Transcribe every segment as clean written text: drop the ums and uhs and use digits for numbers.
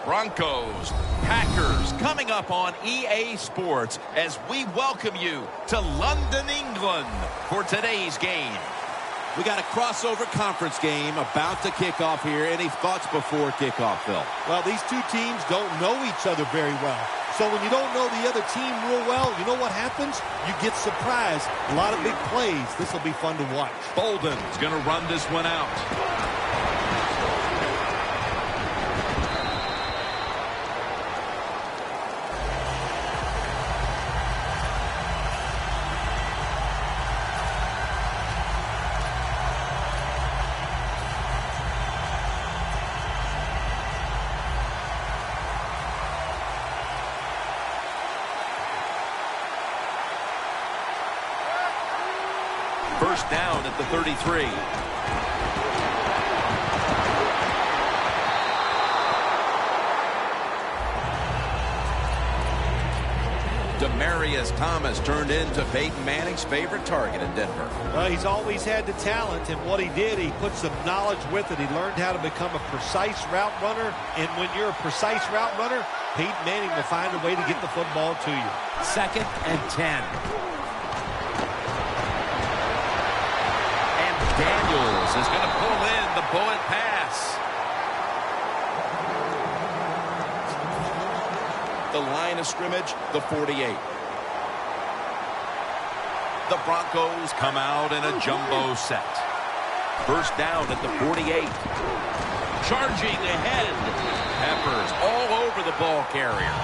Broncos, Packers, coming up on EA Sports as we welcome you to London, England for today's game. We got a crossover conference game about to kick off here. Any thoughts before kickoff, Phil? Well, these two teams don't know each other very well. So when you don't know the other team real well, you know what happens? You get surprised. A lot of big plays. This will be fun to watch. Bolden's going to run this one out. First down at the 33. Demaryius Thomas turned into Peyton Manning's favorite target in Denver. Well, he's always had the talent, and what he did, he put some knowledge with it. He learned how to become a precise route runner, and when you're a precise route runner, Peyton Manning will find a way to get the football to you. 2nd and 10. Daniels is going to pull in the bullet pass. The line of scrimmage, the 48. The Broncos come out in a jumbo set. First down at the 48. Charging ahead. Peppers all over the ball carrier.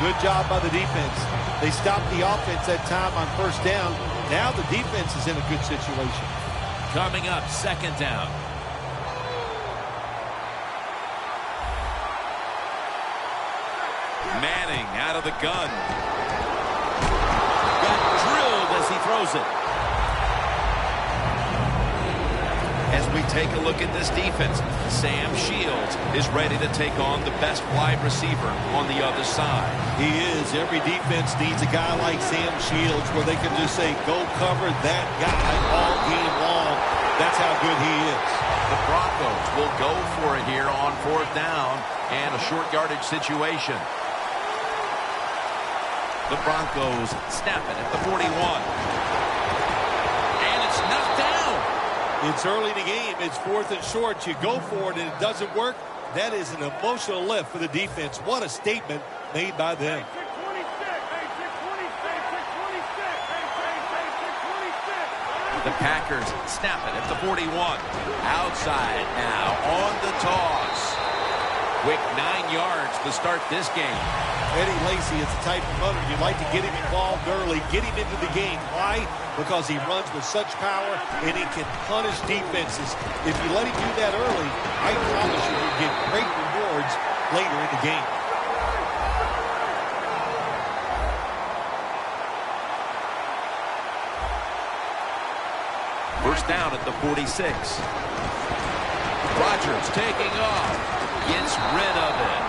Good job by the defense. They stopped the offense that time on first down. Now the defense is in a good situation. Coming up, 2nd down. Manning out of the gun. Got drilled as he throws it. As we take a look at this defense, Sam Shields is ready to take on the best wide receiver on the other side. He is. Every defense needs a guy like Sam Shields where they can just say, go cover that guy all game long. That's how good he is. The Broncos will go for it here on 4th down and a short yardage situation. The Broncos snap it at the 41. And it's knocked down. It's early in the game. It's 4th and short. You go for it and it doesn't work. That is an emotional lift for the defense. What a statement made by them. The Packers snap it at the 41. Outside now on the toss. Quick 9 yards to start this game. Eddie Lacy is the type of runner you'd like to get him involved early, get him into the game. Why? Because he runs with such power and he can punish defenses. If you let him do that early, I promise you will get great rewards later in the game. First down at the 46. Rodgers taking off. Gets rid of it.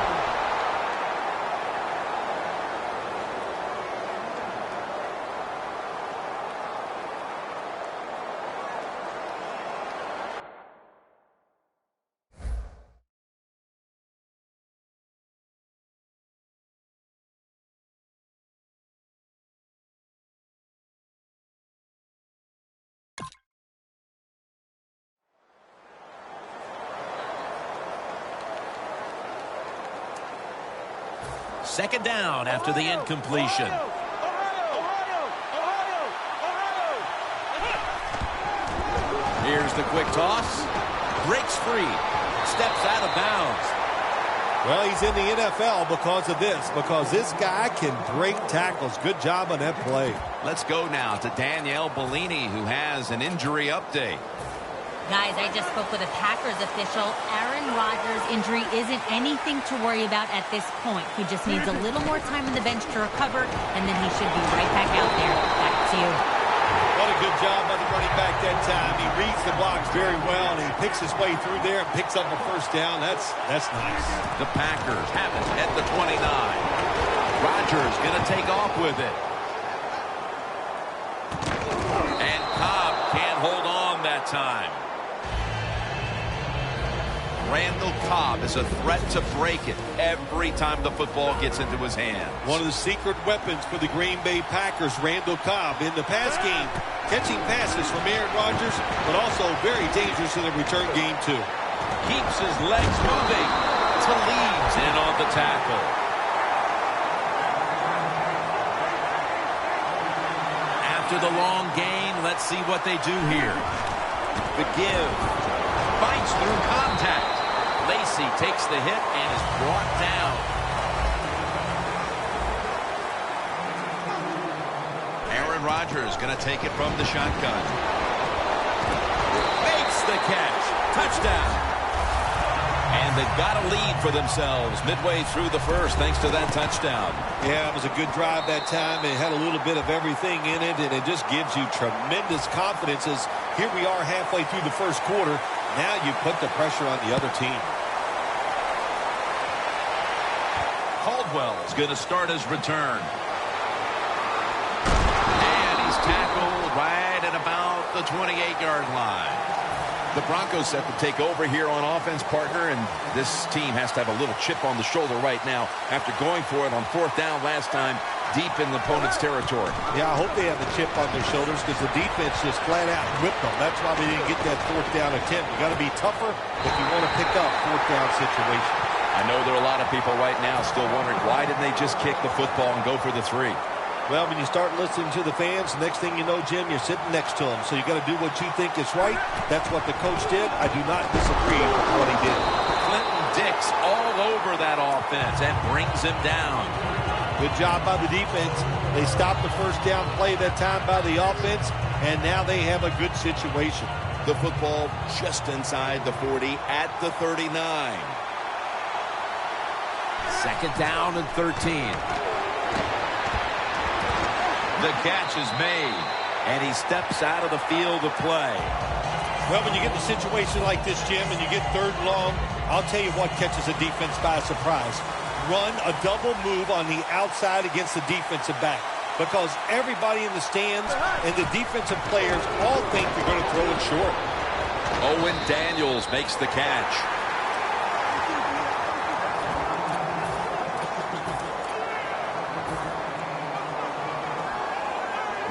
Second down after the incompletion. Here's the quick toss. Breaks free. Steps out of bounds. Well, he's in the NFL because of this, because this guy can break tackles. Good job on that play. Let's go now to Danielle Bellini, who has an injury update. Guys, I just spoke with a Packers official. Aaron Rodgers' injury isn't anything to worry about at this point. He just needs a little more time on the bench to recover, and then he should be right back out there. Back to you. What a good job by the running back that time. He reads the blocks very well, and he picks his way through there and picks up a first down. That's nice. The Packers have it at the 29. Rodgers going to take off with it. And Cobb can't hold on that time. Randall Cobb is a threat to break it every time the football gets into his hands. One of the secret weapons for the Green Bay Packers, Randall Cobb, in the pass game, catching passes from Aaron Rodgers, but also very dangerous in the return game, too. Keeps his legs moving. Talib's in on the tackle. After the long gain, let's see what they do here. The give. Fights through contact. Lacey takes the hit and is brought down. Aaron Rodgers going to take it from the shotgun. Makes the catch. Touchdown. And they've got a lead for themselves midway through the first thanks to that touchdown. Yeah, it was a good drive that time. It had a little bit of everything in it, and it just gives you tremendous confidence as here we are halfway through the first quarter. Now you put the pressure on the other team. Caldwell's going to start his return. And he's tackled right at about the 28-yard line. The Broncos set to take over here on offense, partner, and this team has to have a little chip on the shoulder right now after going for it on fourth down last time deep in the opponent's territory. Yeah, I hope they have a chip on their shoulders because the defense just flat out whipped them. That's why they didn't get that fourth down attempt. You got to be tougher if you want to pick up fourth down situation. I know there are a lot of people right now still wondering why didn't they just kick the football and go for the 3? Well, when you start listening to the fans, next thing you know, Jim, you're sitting next to them. So you got to do what you think is right. That's what the coach did. I do not disagree with what he did. Clinton Dix all over that offense and brings him down. Good job by the defense. They stopped the first down play that time by the offense, and now they have a good situation. The football just inside the 40 at the 39. Second down and 13. The catch is made, and he steps out of the field of play. Well, when you get in a situation like this, Jim, and you get third and long, I'll tell you what catches a defense by surprise. Run a double move on the outside against the defensive back, because everybody in the stands and the defensive players all think you're going to throw it short. Owen Daniels makes the catch.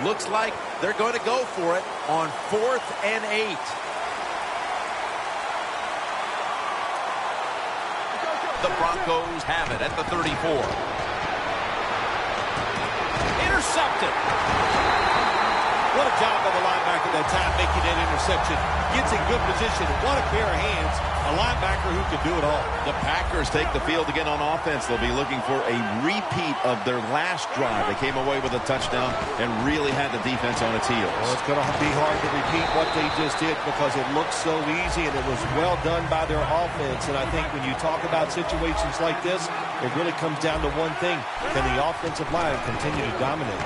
Looks like they're going to go for it on 4th and 8. The Broncos have it at the 34. Intercepted. What a job by the linebacker that time making that interception. Gets in good position. What a pair of hands. A linebacker who can do it all. The Packers take the field again on offense. They'll be looking for a repeat of their last drive. They came away with a touchdown and really had the defense on its heels. Well, it's going to be hard to repeat what they just did because it looked so easy and it was well done by their offense. And I think when you talk about situations like this, it really comes down to one thing. Can the offensive line continue to dominate?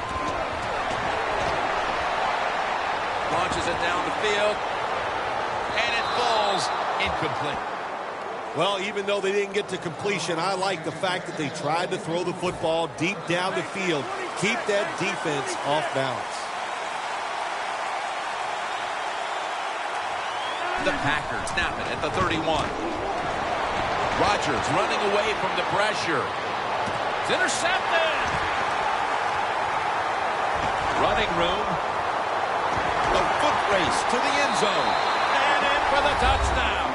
Launches it down the field, and it falls incomplete. Well, even though they didn't get to completion, I like the fact that they tried to throw the football deep down the field, keep that defense off balance. The Packers snap it at the 31. Rodgers running away from the pressure. It's intercepted. Running room. A foot race to the end zone. And in for the touchdown.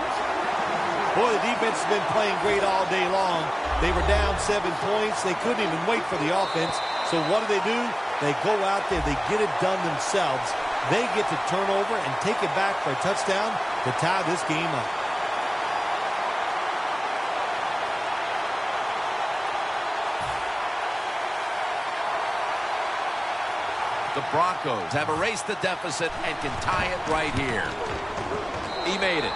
Boy, the defense has been playing great all day long. They were down 7 points. They couldn't even wait for the offense. So what do? They go out there. They get it done themselves. They get to turn over and take it back for a touchdown to tie this game up. The Broncos have erased the deficit and can tie it right here. He made it.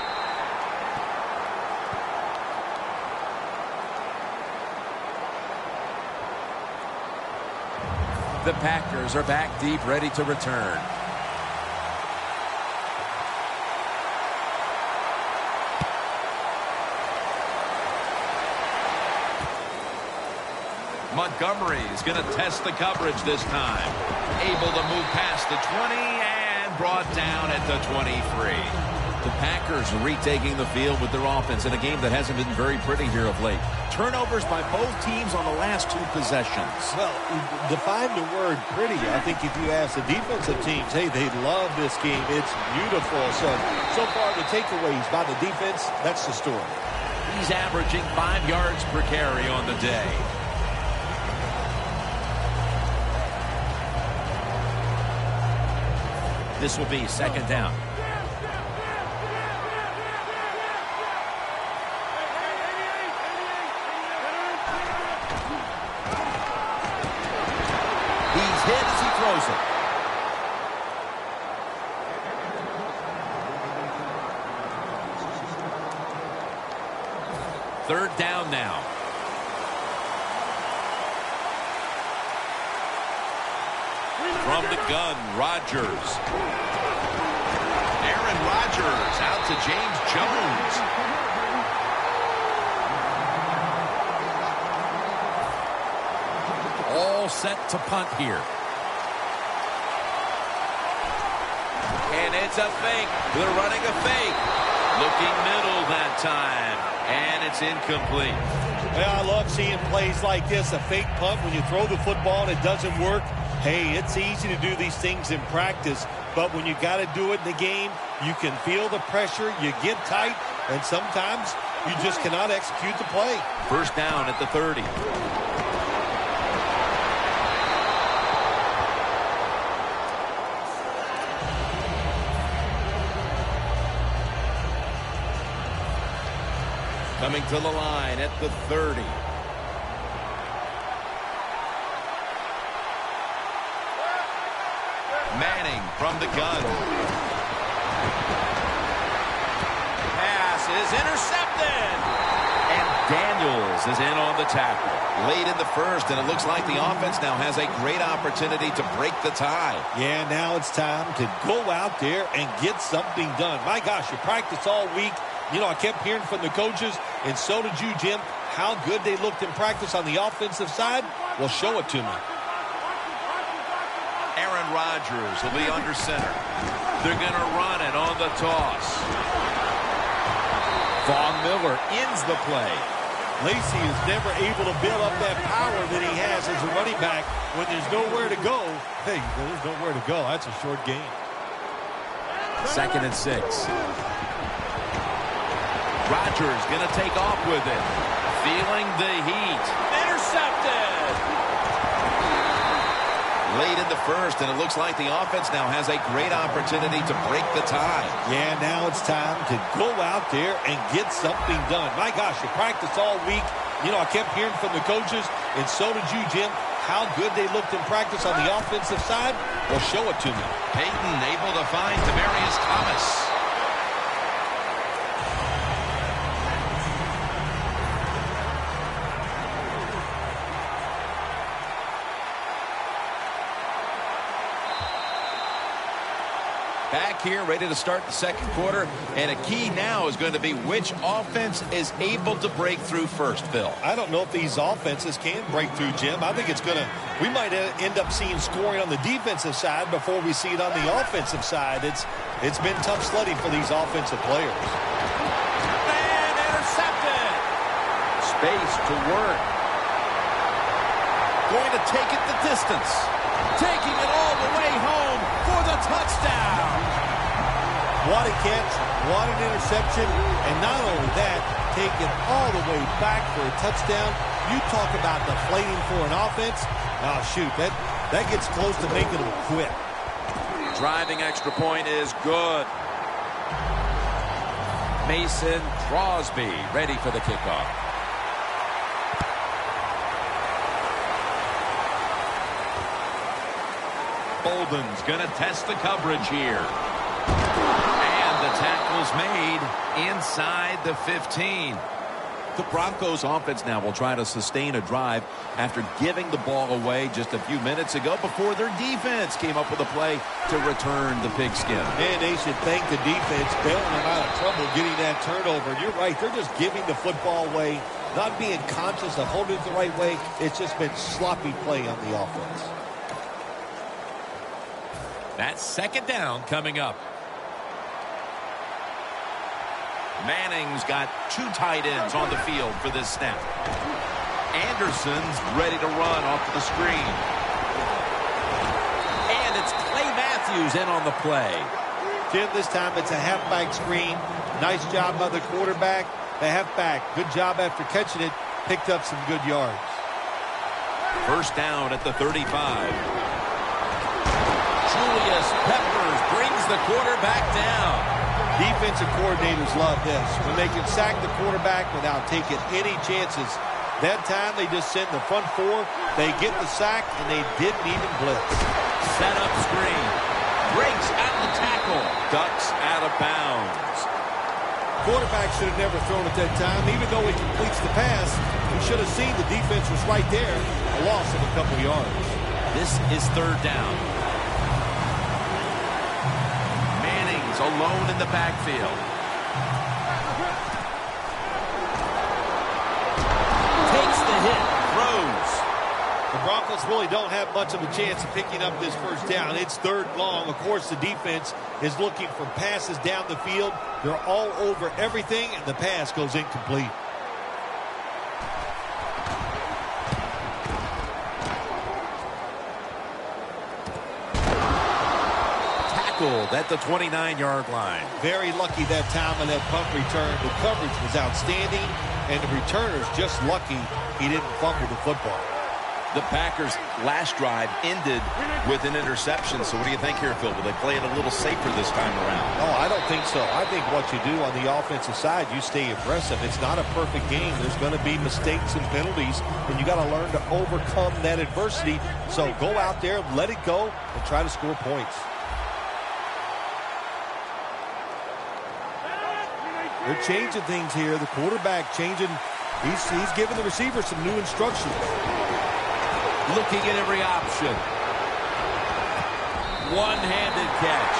The Packers are back deep, ready to return. Montgomery is going to test the coverage this time. Able to move past the 20 and brought down at the 23. The Packers are retaking the field with their offense in a game that hasn't been very pretty here of late. Turnovers by both teams on the last 2 possessions. Well, define the word pretty. I think if you ask the defensive teams, hey, they love this game. It's beautiful. So far, the takeaways by the defense, that's the story. He's averaging 5 yards per carry on the day. This will be 2nd down. He's hit as he throws it. Third down now. From the gun, Rodgers. Aaron Rodgers out to James Jones. All set to punt here. And it's a fake. They're running a fake. Looking middle that time. And it's incomplete. Well, I love seeing plays like this, a fake punt when you throw the football and it doesn't work. Hey, it's easy to do these things in practice, but when you got to do it in the game, you can feel the pressure, you get tight, and sometimes you just cannot execute the play. First down at the 30. Coming to the line at the 30. Manning from the gun. Pass is intercepted. And Daniels is in on the tackle. Late in the first, and it looks like the offense now has a great opportunity to break the tie. Yeah, now it's time to go out there and get something done. My gosh, you practice all week. You know, I kept hearing from the coaches, and so did you, Jim, how good they looked in practice on the offensive side. Well, show it to me. Aaron Rodgers will be under center. They're going to run it on the toss. Von Miller ends the play. Lacy is never able to build up that power that he has as a running back when there's nowhere to go. Hey, there's nowhere to go. That's a short game. 2nd and 6. Rodgers going to take off with it. Feeling the heat. Intercepted. Late in the first, and it looks like the offense now has a great opportunity to break the tie. Yeah, now it's time to go out there and get something done. My gosh, you practice all week. You know, I kept hearing from the coaches, and so did you, Jim, how good they looked in practice on the offensive side. Well, show it to me. Peyton able to find Demaryius Thomas. Back here, ready to start the second quarter. And a key now is going to be which offense is able to break through first, Phil. I don't know if these offenses can break through, Jim. I think it's going to, we might end up seeing scoring on the defensive side before we see it on the offensive side. It's been tough sledding for these offensive players. And intercepted. Space to work. Going to take it the distance. Taking it all the way home for the touchdown. What a catch, what an interception, and not only that, take it all the way back for a touchdown. You talk about deflating for an offense. Oh, shoot, that gets close to making them quit. Driving extra point is good. Mason Crosby ready for the kickoff. Bolden's going to test the coverage here. And the tackle's made inside the 15. The Broncos offense now will try to sustain a drive after giving the ball away just a few minutes ago before their defense came up with a play to return the pigskin. And they should thank the defense bailing them out of trouble getting that turnover. And you're right, they're just giving the football away, not being conscious of holding it the right way. It's just been sloppy play on the offense. That's second down coming up. Manning's got 2 tight ends on the field for this snap. Anderson's ready to run off to the screen. And it's Clay Matthews in on the play. Jim, this time it's a halfback screen. Nice job by the quarterback. The halfback, good job after catching it. Picked up some good yards. First down at the 35. Julius Peppers brings the quarterback down. Defensive coordinators love this. When they can sack the quarterback without taking any chances. That time they just send the front 4. They get the sack, and they didn't even blitz. Set up screen. Breaks out of the tackle. Ducks out of bounds. Quarterback should have never thrown it that time. Even though he completes the pass, he should have seen the defense was right there. A loss of a couple yards. This is third down. Manning's alone in the backfield. Takes the hit. Throws. The Broncos really don't have much of a chance of picking up this first down. It's third long. Of course, the defense is looking for passes down the field. They're all over everything, and the pass goes incomplete. Tackled at the 29-yard line. Very lucky that time on that punt return. The coverage was outstanding, and the returner's just lucky he didn't fumble the football. The Packers' last drive ended with an interception. So what do you think here, Phil? Will they play it a little safer this time around? No, I don't think so. I think what you do on the offensive side, you stay aggressive. It's not a perfect game. There's going to be mistakes and penalties, and you got to learn to overcome that adversity. So go out there, let it go, and try to score points. They're changing things here. The quarterback changing. He's giving the receiver some new instructions. Looking at every option. One-handed catch.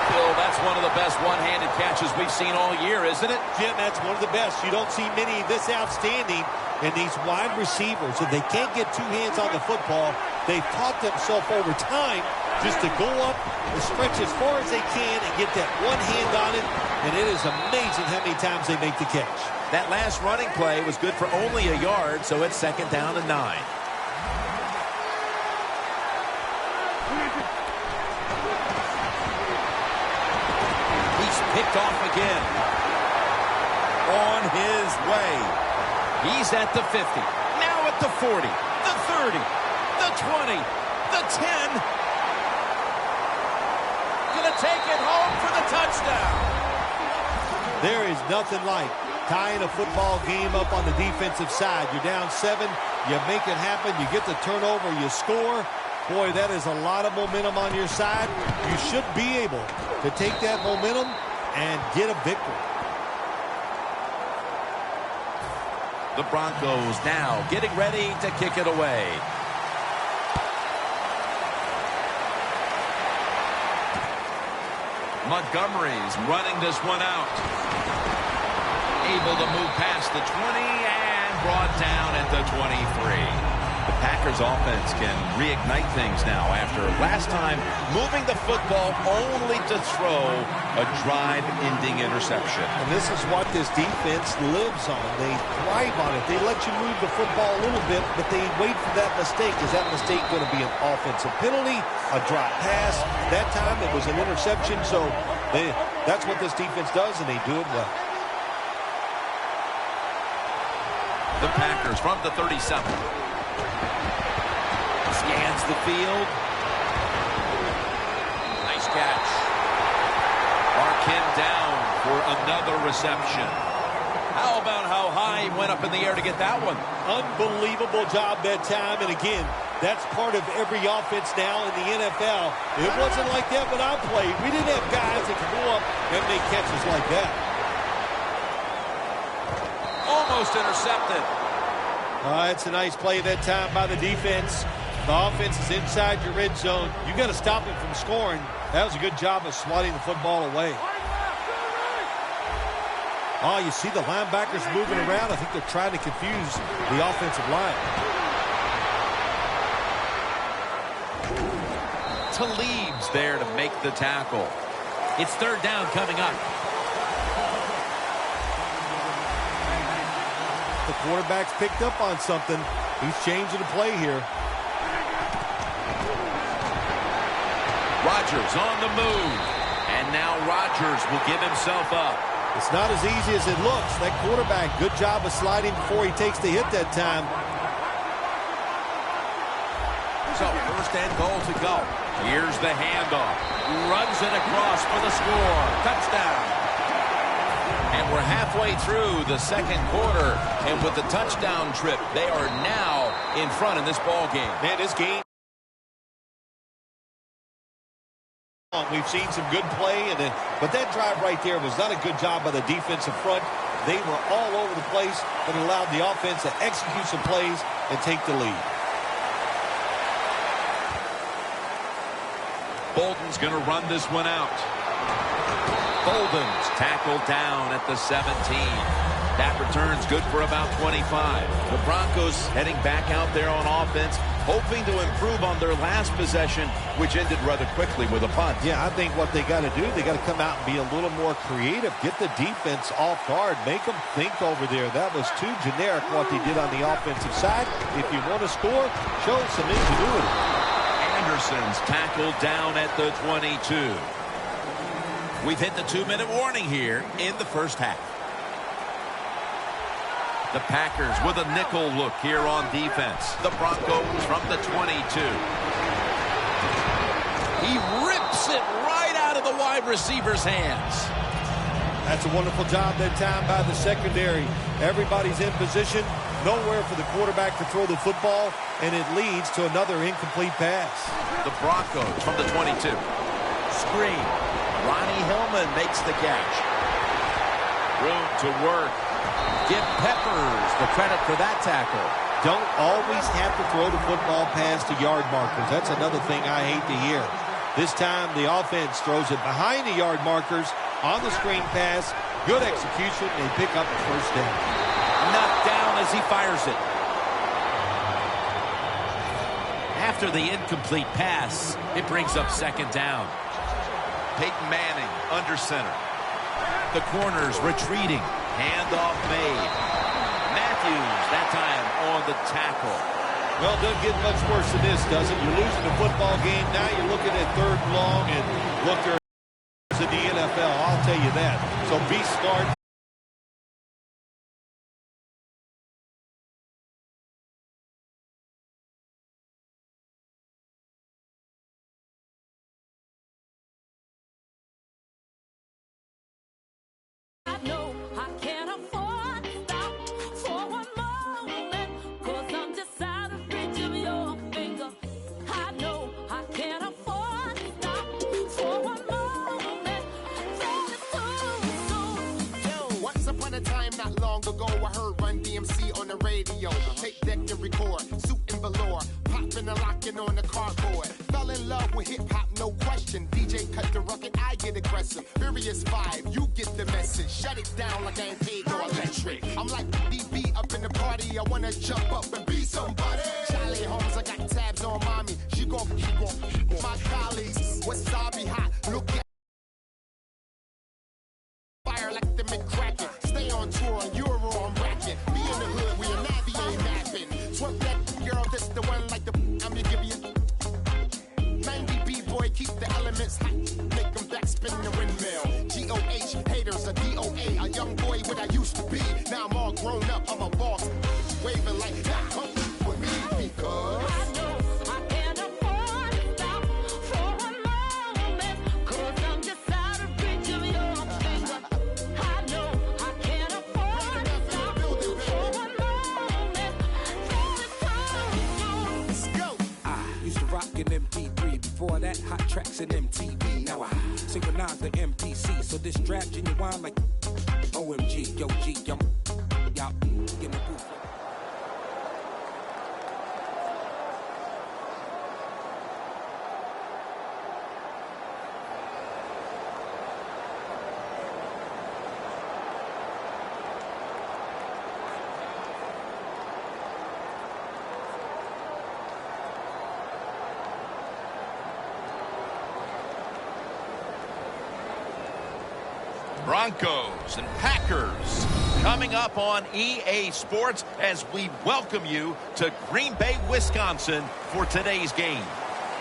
Phil, that's one of the best one-handed catches we've seen all year, isn't it? Jim, that's one of the best. You don't see many this outstanding. And these wide receivers, if they can't get 2 hands on the football, they've taught themselves over time just to go up and stretch as far as they can and get that one hand on it. And it is amazing how many times they make the catch. That last running play was good for only a yard, so it's second down and 9. Picked off again. On his way. He's at the 50. Now at the 40. The 30. The 20. The 10. Gonna take it home for the touchdown. There is nothing like tying a football game up on the defensive side. You're down 7. You make it happen. You get the turnover. You score. Boy, that is a lot of momentum on your side. You should be able to take that momentum and get a victory. The Broncos now getting ready to kick it away. Montgomery's running this one out. Able to move past the 20 and brought down at the 23. The Packers offense can reignite things now after last time moving the football only to throw a drive-ending interception. And this is what this defense lives on. They thrive on it. They let you move the football a little bit, but they wait for that mistake. Is that mistake going to be an offensive penalty, a drop pass? That time it was an interception, so that's what this defense does, and they do it well. The Packers from the 37. Scans the field. Nice catch. Arkin down for another reception. How about how high he went up in the air to get that one? Unbelievable job that time. And again, that's part of every offense now in the NFL. It wasn't like that when I played. We didn't have guys that could go up and make catches like that. Almost intercepted. It's a nice play that time by the defense. The offense is inside your red zone. You got to stop him from scoring. That was a good job of swatting the football away. Oh, you see the linebackers moving around. I think they're trying to confuse the offensive line. Talib's there to make the tackle. It's third down coming up. the quarterback's picked up on something. He's changing the play here. Rodgers on the move. And now Rodgers will give himself up. It's not as easy as it looks. That quarterback, good job of sliding before he takes the hit that time. So, first and goal to go. Here's the handoff. Runs it across for the score. Touchdown. And we're halfway through the second quarter. And with the touchdown trip, they are now in front in this ball game. Man, this game. We've seen some good play, but that drive right there was not a good job by the defensive front. They were all over the place, but allowed the offense to execute some plays and take the lead. Bolden's going to run this one out. Bolden's tackled down at the 17. That return's good for about 25. The Broncos heading back out there on offense, hoping to improve on their last possession, which ended rather quickly with a punt. Yeah, I think what they got to do, they got to come out and be a little more creative. Get the defense off guard. Make them think over there. That was too generic what they did on the offensive side. If you want to score, show some ingenuity. Anderson's tackled down at the 22. We've hit the 2-minute warning here in the first half. The Packers with a nickel look here on defense. The Broncos from the 22. He rips it right out of the wide receiver's hands. That's a wonderful job that time by the secondary. Everybody's in position. Nowhere for the quarterback to throw the football, and it leads to another incomplete pass. The Broncos from the 22. Screen. Ronnie Hillman makes the catch. Room to work. Give Peppers the credit for that tackle. Don't always have to throw the football past the yard markers. That's another thing I hate to hear. This time the offense throws it behind the yard markers on the screen pass. Good execution, and pick up the first down. Knocked down as he fires it. After the incomplete pass, it brings up second down. Peyton Manning under center. The corners retreating. Handoff made. Matthews, that time on the tackle. Well, it doesn't get much worse than this, does it? You're losing the football game. Now you're looking at third and long, and look, there's in the NFL. I'll tell you that. So be smart. Take deck and record, suit and velour, popping and locking on the cardboard. Fell in love with hip hop, no question. DJ cut the rugged, I get aggressive. Furious vibe, you get the message. Shut it down like I ain't paid no electric. I'm like DB up in the party. I wanna jump up and be somebody. Charlie Holmes, I got tabs on mommy. She gon' my colleagues. Wasabi hot, look at fire like the McCracken. Stay on tour on Euro, I'm racking. Be in the hood, we a Navi ain't napping. Twerk that girl, this the one like the I'm gonna give you 90 B-boy, keep the elements hot. Make them back spin the windmill. G-O-H, haters, a D-O-A. A young boy what I used to be. Now I'm all grown up, I'm a boss. Waving like that, come with me because MP3. Before that, hot tracks and MTV. Now I synchronize the MPC, so this strap genuine like OMG, yo G, y'all get my booth. Broncos and Packers Coming up on EA Sports as we welcome you to Green Bay, Wisconsin for today's game.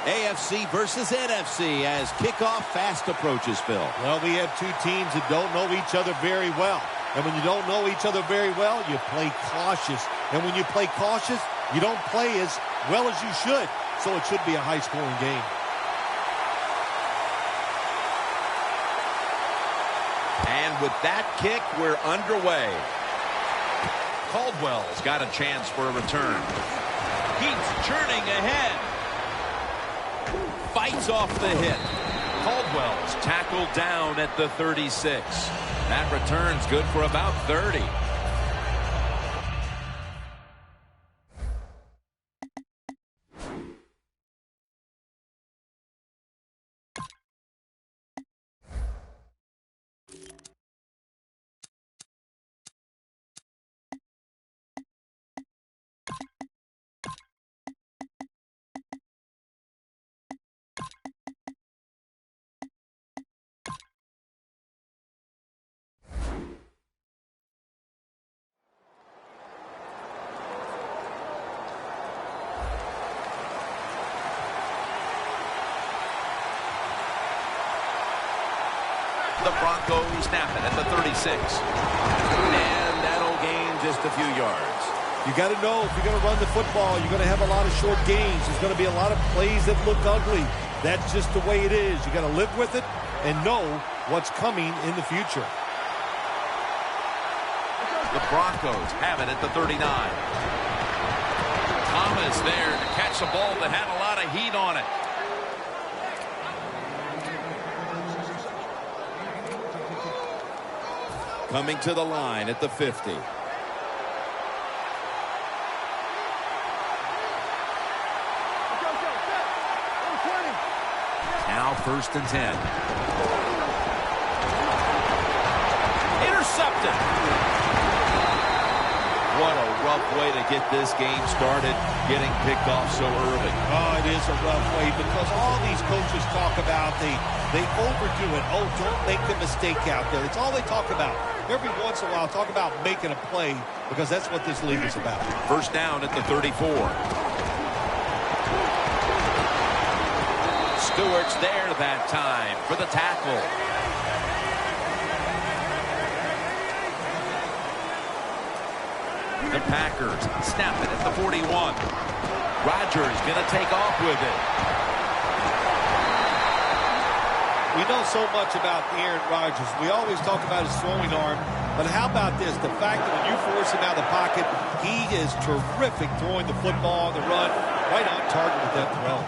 AFC versus NFC as kickoff fast approaches, Phil. Well, we have two teams that don't know each other very well. And when you don't know each other very well, you play cautious. And when you play cautious, you don't play as well as you should. So it should be a high-scoring game. And with that kick, we're underway. Caldwell's got a chance for a return. He's churning ahead. Fights off the hit. Caldwell's tackled down at the 36. That return's good for about 30. The Broncos snap it at the 36. And that'll gain just a few yards. You got to know if you're going to run the football, you're going to have a lot of short gains. There's going to be a lot of plays that look ugly. That's just the way it is. You got to live with it and know what's coming in the future. The Broncos have it at the 39. Thomas there to catch a ball that had a lot of heat on it. Coming to the line at the 50. Now 1st and 10. Intercepted. What a rough way to get this game started, getting picked off so early. Oh, it is a rough way because all these coaches talk about, they overdo it. Oh, don't make a mistake out there. It's all they talk about. Every once in a while, talk about making a play because that's what this league is about. 1st down at the 34. Stewart's there that time for the tackle. The Packers snap it at the 41. Rodgers going to take off with it. We know so much about Aaron Rodgers. We always talk about his throwing arm. But how about this? The fact that when you force him out of the pocket, he is terrific throwing the football on the run. Right on target with that throw.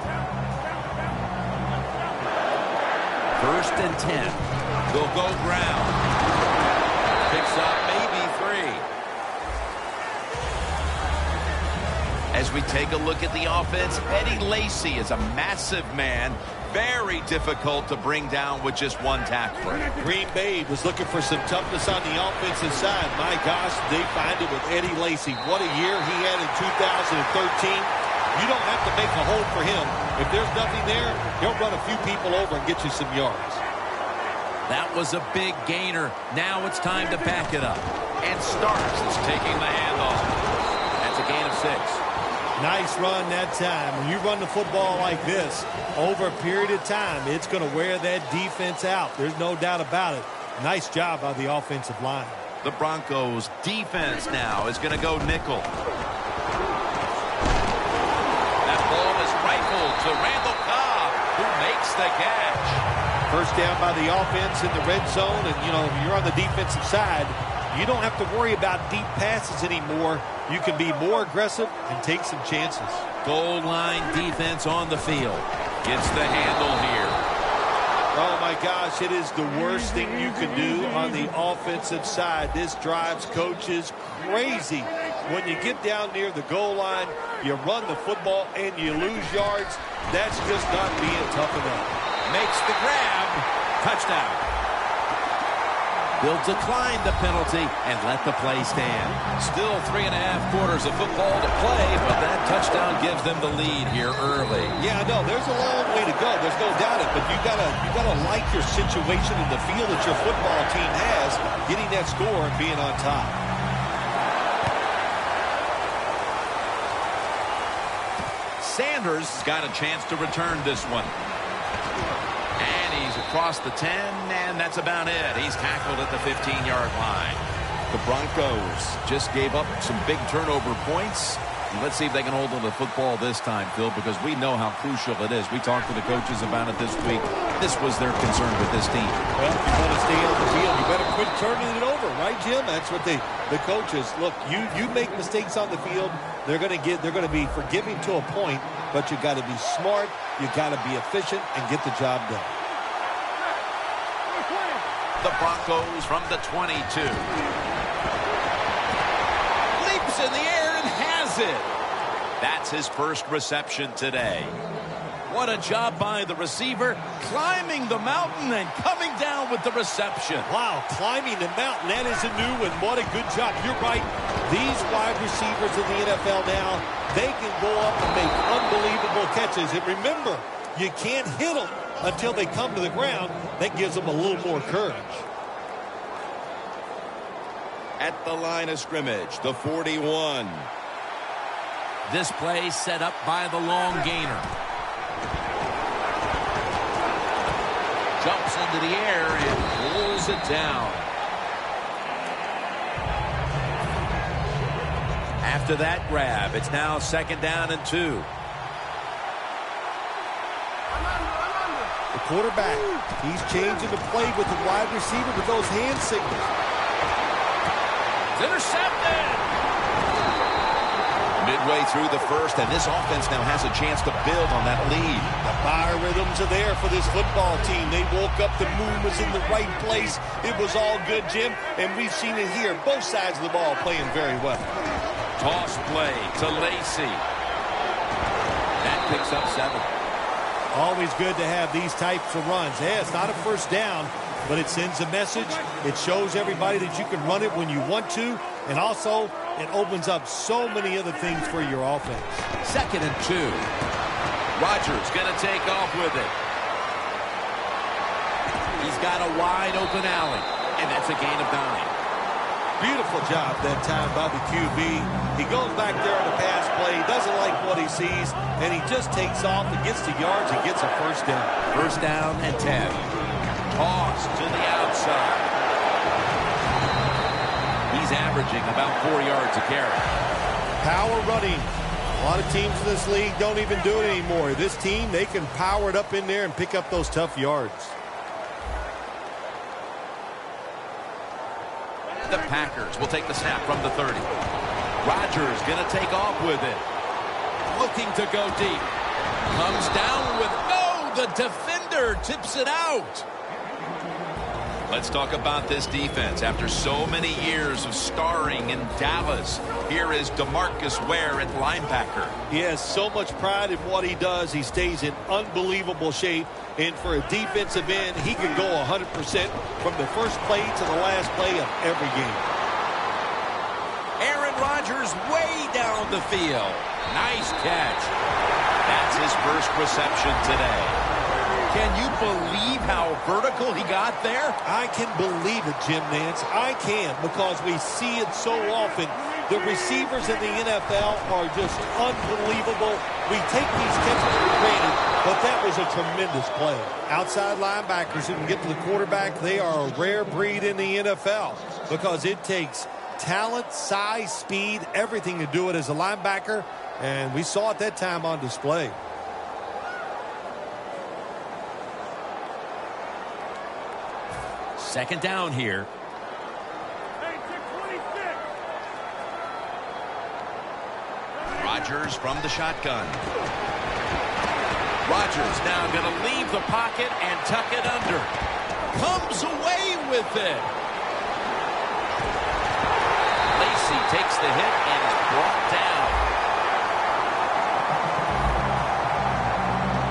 1st and 10. They'll go ground. Picks up maybe 3. As we take a look at the offense, Eddie Lacy is a massive man. Very difficult to bring down with just one tackler. Green Bay was looking for some toughness on the offensive side. My gosh, they find it with Eddie Lacy. What a year he had in 2013. You don't have to make a hole for him. If there's nothing there, he'll run a few people over and get you some yards. That was a big gainer. Now it's time to back it up. And Starks is taking the handoff. That's a gain of 6. Nice run that time. When you run the football like this, over a period of time, it's going to wear that defense out. There's no doubt about it. Nice job by the offensive line. The Broncos defense now is going to go nickel. That ball is rifled to Randall Cobb, who makes the catch. 1st down by the offense in the red zone, and, you know, if you're on the defensive side, you don't have to worry about deep passes anymore. You can be more aggressive and take some chances. Goal line defense on the field. Gets the handle here. Oh, my gosh, it is the worst thing you can do on the offensive side. This drives coaches crazy. When you get down near the goal line, you run the football and you lose yards. That's just not being tough enough. Makes the grab. Touchdown. They'll decline the penalty and let the play stand. Still 3.5 quarters of football to play, but that touchdown gives them the lead here early. Yeah, I know. There's a long way to go. There's no doubt it. But you gotta like your situation and the feel that your football team has, getting that score and being on top. Sanders has got a chance to return this one. And he's across the 10, and that's about it. He's tackled at the 15-yard line. The Broncos just gave up some big turnover points. Let's see if they can hold on to the football this time, Phil, because we know how crucial it is. We talked to the coaches about it this week. This was their concern with this team. Well, if you want to stay on the field, you better quit turning it over, right, Jim? That's what the coaches look. You make mistakes on the field, they're going to be forgiving to a point, but you got to be smart, you got to be efficient, and get the job done. The Broncos from the 22. Leaps in the air and has it. That's his first reception today. What a job by the receiver, climbing the mountain and coming down with the reception. Wow, climbing the mountain, that is a new one. What a good job. You're right. These wide receivers in the NFL now, they can go up and make unbelievable catches. And remember, you can't hit them until they come to the ground. That gives them a little more courage. At the line of scrimmage, the 41. This play set up by the long gainer. Jumps into the air and pulls it down. After that grab, it's now 2nd down and 2. The quarterback, he's changing the play with the wide receiver with those hand signals. Intercepted! Midway through the first, and this offense now has a chance to build on that lead. The biorhythms are there for this football team. They woke up, the moon was in the right place. It was all good, Jim, and we've seen it here. Both sides of the ball playing very well. Toss play to Lacy. That picks up 7. Always good to have these types of runs. Yeah, it's not a first down, but it sends a message. It shows everybody that you can run it when you want to, and also it opens up so many other things for your offense. 2nd and 2. Rodgers going to take off with it. He's got a wide open alley, and that's a gain of 9. Beautiful job that time by the QB. He goes back there on the pass play, doesn't like what he sees, and he just takes off and gets the yards and gets a first down. 1st down and 10. Toss to the outside. He's averaging about 4 yards a carry. Power running. A lot of teams in this league don't even do it anymore. This team, they can power it up in there and pick up those tough yards. The Packers will take the snap from the 30. Rodgers going to take off with it. Looking to go deep. Comes down with no, the defender tips it out. Let's talk about this defense. After so many years of starring in Dallas, here is DeMarcus Ware at linebacker. He has so much pride in what he does. He stays in unbelievable shape. And for a defensive end, he can go 100% from the first play to the last play of every game. Aaron Rodgers way down the field. Nice catch. That's his first reception today. Can you believe how vertical he got there? I can believe it, Jim Nance. I can, because we see it so often. The receivers in the NFL are just unbelievable. We take these catches for granted, but that was a tremendous play. Outside linebackers who can get to the quarterback, they are a rare breed in the NFL because it takes talent, size, speed, everything to do it as a linebacker, and we saw it that time on display. Second down here. Rodgers from the shotgun. Rodgers now going to leave the pocket and tuck it under. Comes away with it. Lacy takes the hit and is brought down.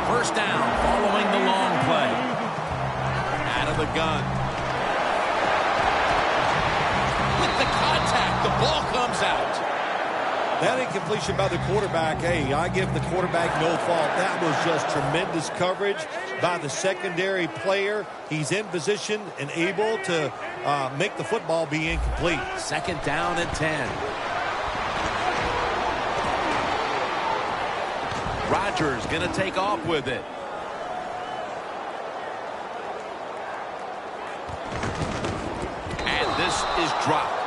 First down following the long play. Out of the gun. With the contact, the ball comes out. That incompletion by the quarterback, hey, I give the quarterback no fault. That was just tremendous coverage by the secondary player. He's in position and able to make the football be incomplete. Second down and 10. Rodgers going to take off with it. And this is dropped.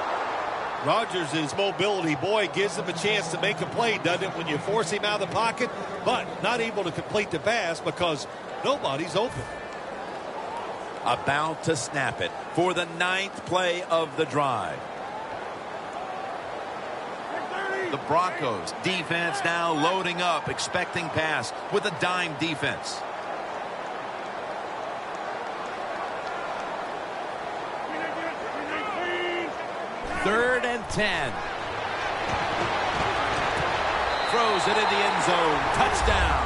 Rodgers' mobility, boy, gives him a chance to make a play, doesn't it, when you force him out of the pocket, but not able to complete the pass because nobody's open. About to snap it for the 9th play of the drive. The Broncos defense now loading up, expecting pass with a dime defense. Third and 10. Throws it in the end zone. Touchdown.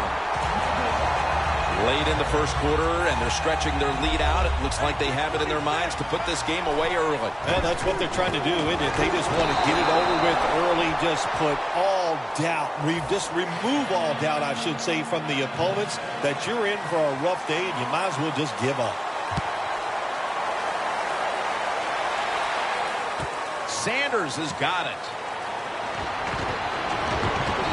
Late in the first quarter, and they're stretching their lead out. It looks like they have it in their minds to put this game away early. Well, that's what they're trying to do, isn't it? They just want to get it over with early, just put all doubt, just remove all doubt, I should say, from the opponents that you're in for a rough day, and you might as well just give up. Sanders has got it.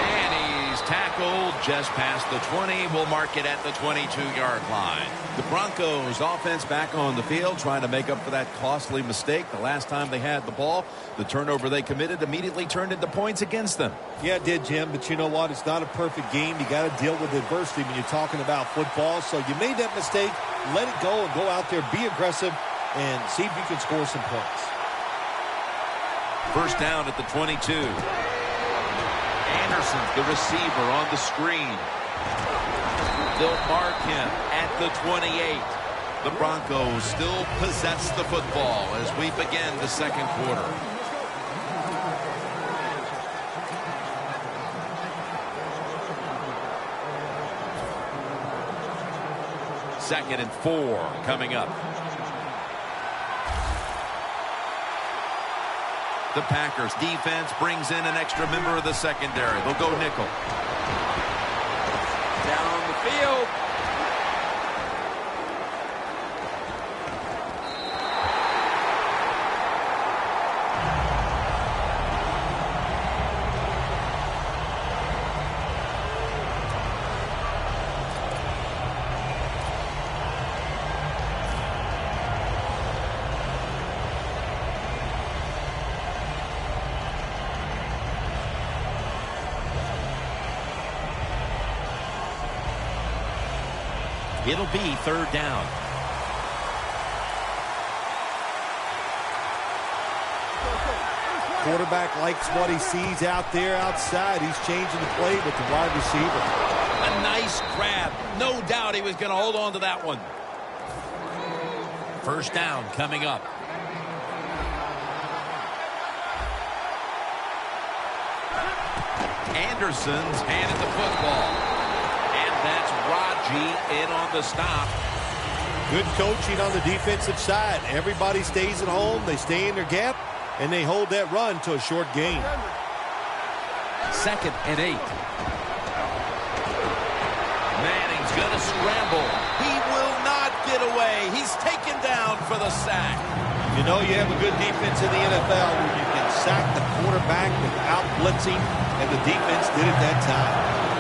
And he's tackled just past the 20. We'll mark it at the 22-yard line. The Broncos offense back on the field trying to make up for that costly mistake. The last time they had the ball, the turnover they committed immediately turned into points against them. Yeah, it did, Jim, but you know what? It's not a perfect game. You got to deal with adversity when you're talking about football. So you made that mistake, let it go, and go out there, be aggressive, and see if you can score some points. First down at the 22. Anderson's the receiver on the screen. They'll mark him at the 28. The Broncos still possess the football as we begin the second quarter. Second and 4 coming up. The Packers defense brings in an extra member of the secondary. They'll go nickel. Down the field. It'll be third down. Quarterback likes what he sees out there outside. He's changing the play with the wide receiver. A nice grab. No doubt he was going to hold on to that one. First down coming up. Anderson's handed the football. That's Raji in on the stop. Good coaching on the defensive side. Everybody stays at home. They stay in their gap, and they hold that run to a short gain. Second and 8. Manning's going to scramble. He will not get away. He's taken down for the sack. You know you have a good defense in the NFL where you can sack the quarterback without blitzing, and the defense did it that time.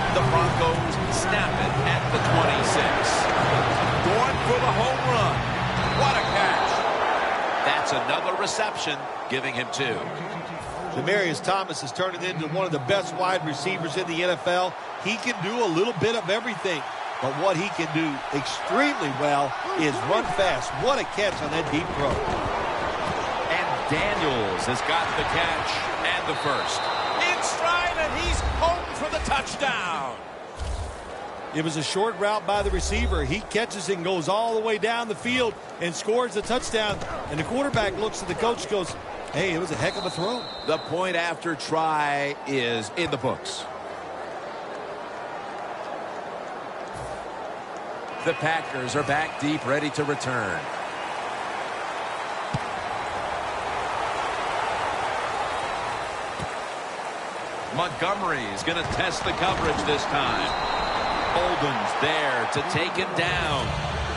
The Broncos snap it at the 26. Going for the home run. What a catch. That's another reception, giving him 2. Demaryius Thomas is turning into one of the best wide receivers in the NFL. He can do a little bit of everything, but what he can do extremely well is run fast. What a catch on that deep throw. And Daniels has got the catch and the first. In stride, and he's home for the touchdown. It was a short route by the receiver. He catches it and goes all the way down the field and scores a touchdown. And the quarterback looks at the coach and goes, hey, it was a heck of a throw. The point after try is in the books. The Packers are back deep, ready to return. Montgomery is going to test the coverage this time. Holden's there to take him down.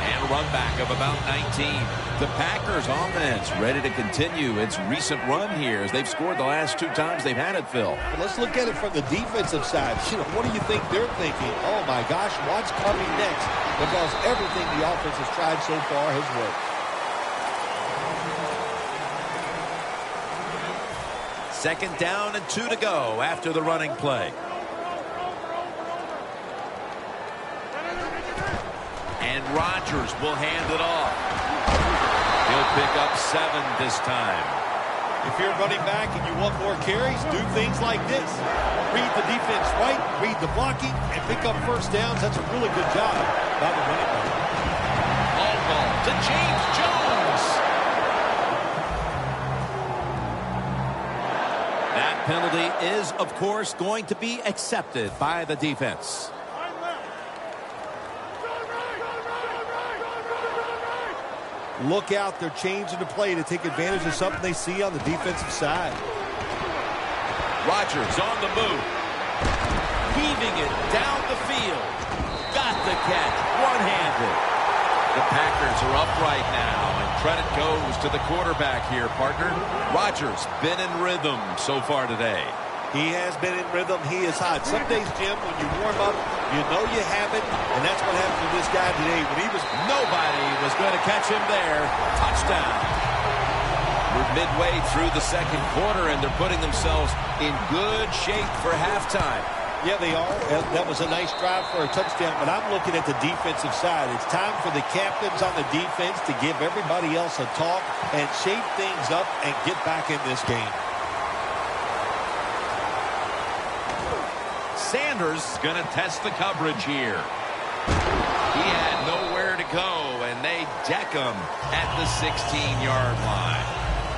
And a run back of about 19. The Packers offense ready to continue its recent run here as they've scored the last 2 times they've had it, Phil. Well, let's look at it from the defensive side. What do you think they're thinking? Oh, my gosh, what's coming next? Because everything the offense has tried so far has worked. Second down and 2 to go after the running play. And Rodgers will hand it off. He'll pick up 7 this time. If you're running back and you want more carries, do things like this. Read the defense right, read the blocking, and pick up first downs. That's a really good job by the running back. Ball to James Jones. That penalty is, of course, going to be accepted by the defense. Look out, they're changing the play to take advantage of something they see on the defensive side. Rodgers on the move. Heaving it down the field. Got the catch, one-handed. The Packers are up right now, and credit goes to the quarterback here, partner. Rodgers been in rhythm so far today. He has been in rhythm. He is hot. Some days, Jim, when you warm up, you know you have it, and that's what happened to this guy today. When he was, nobody was going to catch him there. Touchdown. We're midway through the second quarter, and they're putting themselves in good shape for halftime. Yeah, they are. That was a nice drive for a touchdown, but I'm looking at the defensive side. It's time for the captains on the defense to give everybody else a talk and shape things up and get back in this game. Sanders going to test the coverage here. He had nowhere to go, and they deck him at the 16-yard line.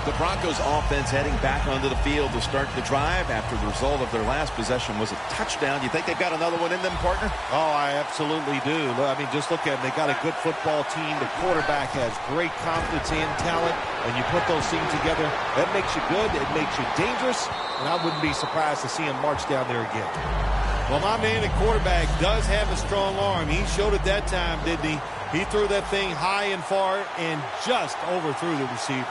The Broncos offense heading back onto the field to start the drive after the result of their last possession was a touchdown. You think they've got another one in them, partner? Oh, I absolutely do. I mean, just look at them. They got a good football team. The quarterback has great confidence and talent. And you put those things together, that makes you good. It makes you dangerous. And I wouldn't be surprised to see him march down there again. Well, my man at quarterback does have a strong arm. He showed it that time, didn't he? He threw that thing high and far and just overthrew the receiver.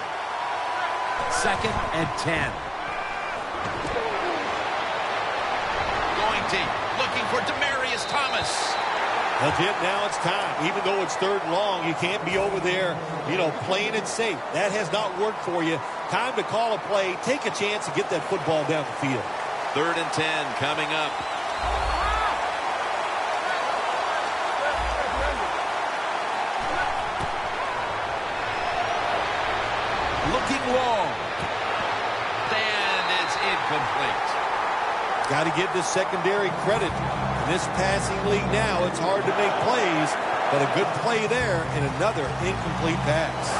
Second and 10. Going deep, looking for Demaryius Thomas. Well, Jim, now it's time. Even though it's 3rd and long, you can't be over there, playing it safe. That has not worked for you. Time to call a play, take a chance to get that football down the field. 3rd and 10 coming up. Looking long. And it's incomplete. Got to give this secondary credit. In this passing league now, it's hard to make plays, but a good play there and another incomplete pass.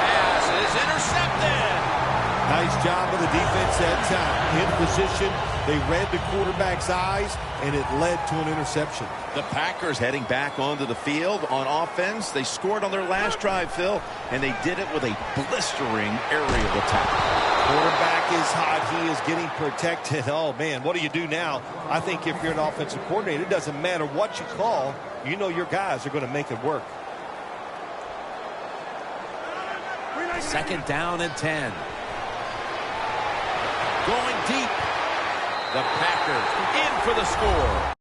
Pass is intercepted. Nice job of the defense that time. In position, they read the quarterback's eyes, and it led to an interception. The Packers heading back onto the field on offense. They scored on their last drive, Phil, and they did it with a blistering aerial attack. Quarterback is hot. He is getting protected. Oh, man, what do you do now? I think if you're an offensive coordinator, it doesn't matter what you call. You know your guys are going to make it work. Second down and 10. Going deep. The Packers in for the score.